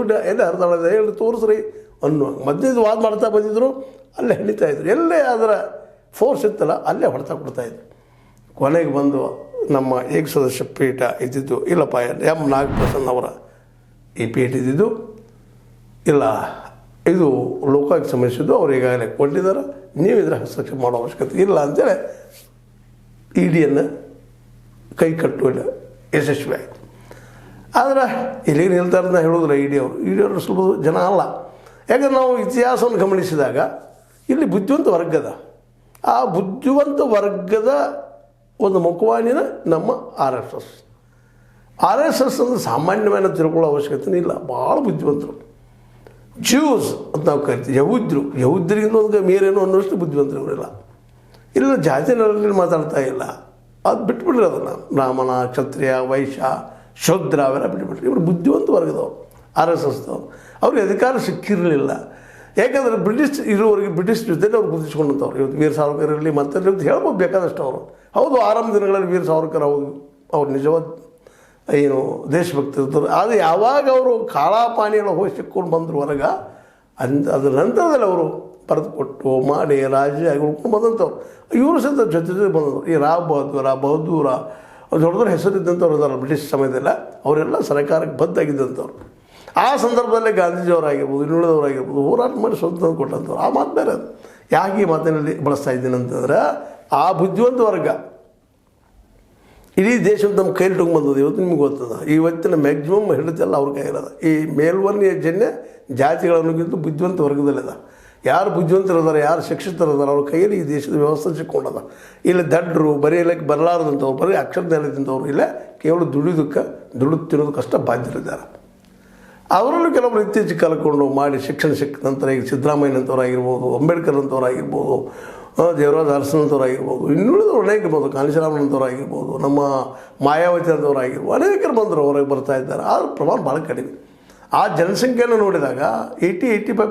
ದುಡ್ಡು ಎಲ್ಲಿ ಹರಿದಾಡೋದು ಹೇಳಿ ತೋರಿಸ್ರಿ ಅನ್ನೋ ಮಧ್ಯದ ವಾದ ಮಾಡ್ತಾ ಬಂದಿದ್ರು. ಅಲ್ಲೇ ಹಿಡಿತಾಯಿದ್ರು. ಎಲ್ಲೇ ಅದರ ಫೋರ್ಸ್ ಇತ್ತಲ್ಲ ಅಲ್ಲೇ ಹೊಡೆತ ಕೊಡ್ತಾಯಿದ್ರು. ಕೊನೆಗೆ ಬಂದು ನಮ್ಮ ಏಕಸದಸ್ಯ ಪೀಠ ಇದ್ದಿದ್ದು, ಇಲ್ಲಪ್ಪ ಎಂ ನಾಗಪ್ರಸನ್ನ ಅವರ ಈ ಪೀಠ ಇದ್ದಿದ್ದು, ಇಲ್ಲ ಇದು ಲೋಕಾಯುಕ್ತ ಸಂಬಂಧಿಸಿದ್ದು, ಅವ್ರು ಈಗಾಗಲೇ ಕೊಟ್ಟಿದ್ದಾರೆ, ನೀವು ಇದರ ಹಸ್ತಕ್ಷೇಪ ಮಾಡೋ ಅವಶ್ಯಕತೆ ಇಲ್ಲ ಅಂತೇಳಿ ಇಡಿಯನ್ನು ಕೈ ಕಟ್ಟುವಲ್ಲಿ ಯಶಸ್ವಿ ಆಯಿತು. ಆದರೆ ಇಲ್ಲಿಗೆ ನಿಲ್ತಾರನ್ನ ಹೇಳಿದ್ರೆ ಇಡಿಯವರು ಸ್ವಲ್ಪ ಜನ ಅಲ್ಲ. ಯಾಕಂದ್ರೆ ನಾವು ಇತಿಹಾಸವನ್ನು ಗಮನಿಸಿದಾಗ ಇಲ್ಲಿ ಬುದ್ಧಿವಂತ ವರ್ಗದ, ಆ ಬುದ್ಧಿವಂತ ವರ್ಗದ ಒಂದು ಮುಖವಾಣಿನ ನಮ್ಮ RSS ಅಂದರೆ ಸಾಮಾನ್ಯమైన ತಿಳ್ಕೊಳ್ಳೋ ಅವಶ್ಯಕತೆ ಇಲ್ಲ. ಭಾಳ ಬುದ್ಧಿವಂತರು. ಜ್ಯೂಸ್ ಅಂತ ನಾವು ಕರಿತೀವಿ, ಯಹೂದ್ರಿಗಿಂತ ಒಂದು ಮೇರೇನು ಅನ್ನೋಷ್ಟು ಬುದ್ಧಿವಂತರು ಇವರಿಲ್ಲ. ಇಲ್ಲ ಜಾತಿ ನೆಲೆಯಲ್ಲಿ ಮಾತಾಡ್ತಾ ಇಲ್ಲ, ಅದು ಬಿಟ್ಬಿಡ್ರಿ. ಅದನ್ನು ಬ್ರಾಹ್ಮಣ, ಕ್ಷತ್ರಿಯ, ವೈಶ್ಯ, ಶೂದ್ರ ಅವೆಲ್ಲ ಬಿಟ್ಬಿಟ್ರಿ. ಇವರು ಬುದ್ಧಿವಂತ ವರ್ಗದವರು, RSSದವರು. ಅವ್ರಿಗೆ ಅಧಿಕಾರ ಸಿಕ್ಕಿರಲಿಲ್ಲ. ಯಾಕಂದರೆ ಬ್ರಿಟಿಷ್ ಇರುವವರೆಗೆ ಬ್ರಿಟಿಷ್ ಜೊತೆಲಿ ಅವ್ರು ಗುರುತಿಸ್ಕೊಂಡಂಥವ್ರು. ಇವತ್ತು ವೀರ ಸಾವರ್ಕರ್ ಇರಲಿ ಮತ್ತೆ ಹೇಳ್ಬೋದು ಬೇಕಾದಷ್ಟು ಅವರು. ಹೌದು, ಆರಂಭ ದಿನಗಳಲ್ಲಿ ವೀರ ಸಾವರ್ಕರ್ ಹೌದು, ಅವ್ರು ನಿಜವಾದ ಏನು ದೇಶಭಕ್ತಿ ಇರ್ತಾರೆ. ಆದರೆ ಯಾವಾಗ ಅವರು ಕಾಳಾಪಾನಿಯನ್ನು ಹೋಗಿ ಸಿಕ್ಕೊಂಡು ಬಂದರು ಹೊರಗೆ, ಅದರ ನಂತರದಲ್ಲಿ ಅವರು ಬರೆದು ಕೊಟ್ಟು ಮಾಡಿ ರಾಜ್ಯ ಆಗಿ ಉಳ್ಕೊಂಡು ಬಂದಂಥವ್ರು. ಇವರು ಸಹಿತ ಜೊತೆ ಬಂದವರು. ಈ ಬಹದ್ದೂರ ಅವ್ರು ದೊಡ್ಡ ದೊಡ್ಡ ಹೆಸರಿದ್ದಂಥವ್ರು ಇದ್ದಾರೆ ಬ್ರಿಟಿಷ್ ಸಮಯದಲ್ಲ, ಅವರೆಲ್ಲ ಸರ್ಕಾರಕ್ಕೆ ಬದ್ಧಾಗಿದ್ದಂಥವ್ರು. ಆ ಸಂದರ್ಭದಲ್ಲೇ ಗಾಂಧೀಜಿಯವರಾಗಿರ್ಬೋದು, ಇನ್ನುಳಿದವರಾಗಿರ್ಬೋದು ಹೋರಾಟ ಮಾಡಿ ಸ್ವತಂತ್ರ ಕೊಟ್ಟಂಥವ್ರು. ಆ ಮಾತು ಬೇರೆ. ಯಾಕೆ ಈ ಮಾತಿನಲ್ಲಿ ಬಳಸ್ತಾ ಇದ್ದೀನಿ ಅಂತಂದರೆ, ಆ ಬುದ್ಧಿವಂತ ವರ್ಗ ಇಡೀ ದೇಶದ ನಮ್ಮ ಕೈಲಿ ಬಂದದ್ದು. ಇವತ್ತು ನಿಮ್ಗೆ ಗೊತ್ತದ, ಇವತ್ತಿನ ಮ್ಯಾಕ್ಸಿಮಮ್ ಹಿಡಿತೆಲ್ಲ ಅವ್ರ ಕೈಲಿರೋದು. ಈ ಮೇಲ್ವರ್ಣೀಯ ಜನ್ಯ ಜಾತಿಗಳನ್ನೋಕ್ಕಿಂತ ಬುದ್ಧಿವಂತ ವರ್ಗದಲ್ಲಿದ. ಯಾರು ಬುದ್ಧಿವಂತರಿದ್ದಾರೆ, ಯಾರು ಶಿಕ್ಷಿತರಿದ್ದಾರೆ, ಅವ್ರ ಕೈಯಲ್ಲಿ ಈ ದೇಶದ ವ್ಯವಸ್ಥೆ ಸಿಕ್ಕೊಂಡದ. ಇಲ್ಲಿ ದಡ್ಡರು, ಬರೆಯಲಿಕ್ಕೆ ಬರಲಾರದಂಥವ್ರು, ಬರೀ ಅಕ್ಷರ ನೆಲೆದಂಥವ್ರು ಇಲ್ಲ, ಕೇವಲ ದುಡಿದು ತಿನ್ನೋದಕ್ಕಷ್ಟ ಬಾಧ್ಯರಿದ್ದಾರೆ. ಅವರಲ್ಲೂ ಕೆಲವರು ಇತ್ತೀಚೆಗೆ ಕಲ್ಕೊಂಡು ಮಾಡಿ ಶಿಕ್ಷಣ ಸಿಕ್ಕ ನಂತರ ಈಗ ಸಿದ್ದರಾಮಯ್ಯನಂಥವ್ರಾಗಿರ್ಬೋದು, ಅಂಬೇಡ್ಕರ್ ಅಂತವ್ರಾಗಿರ್ಬೋದು, ದೇವರಾಜ ಅರಸನಂಥವ್ರಾಗಿರ್ಬೋದು, ಇನ್ನುಳಿದವರು ಅನೇಕ ಇರ್ಬೋದು, ಕಾಂಶಿರಾಮನಂಥವ್ರಾಗಿರ್ಬೋದು, ನಮ್ಮ ಮಾಯಾವತಿ ಅಂತವರಾಗಿರ್ಬೋದು, ಅನೇಕರು ಬಂದರು ಹೊರಗೆ ಬರ್ತಾ ಇದ್ದಾರೆ. ಆದ್ರೆ ಪ್ರಮಾಣ ಭಾಳ ಕಡಿಮೆ. ಆ ಜನಸಂಖ್ಯೆಯನ್ನು ನೋಡಿದಾಗ 80-85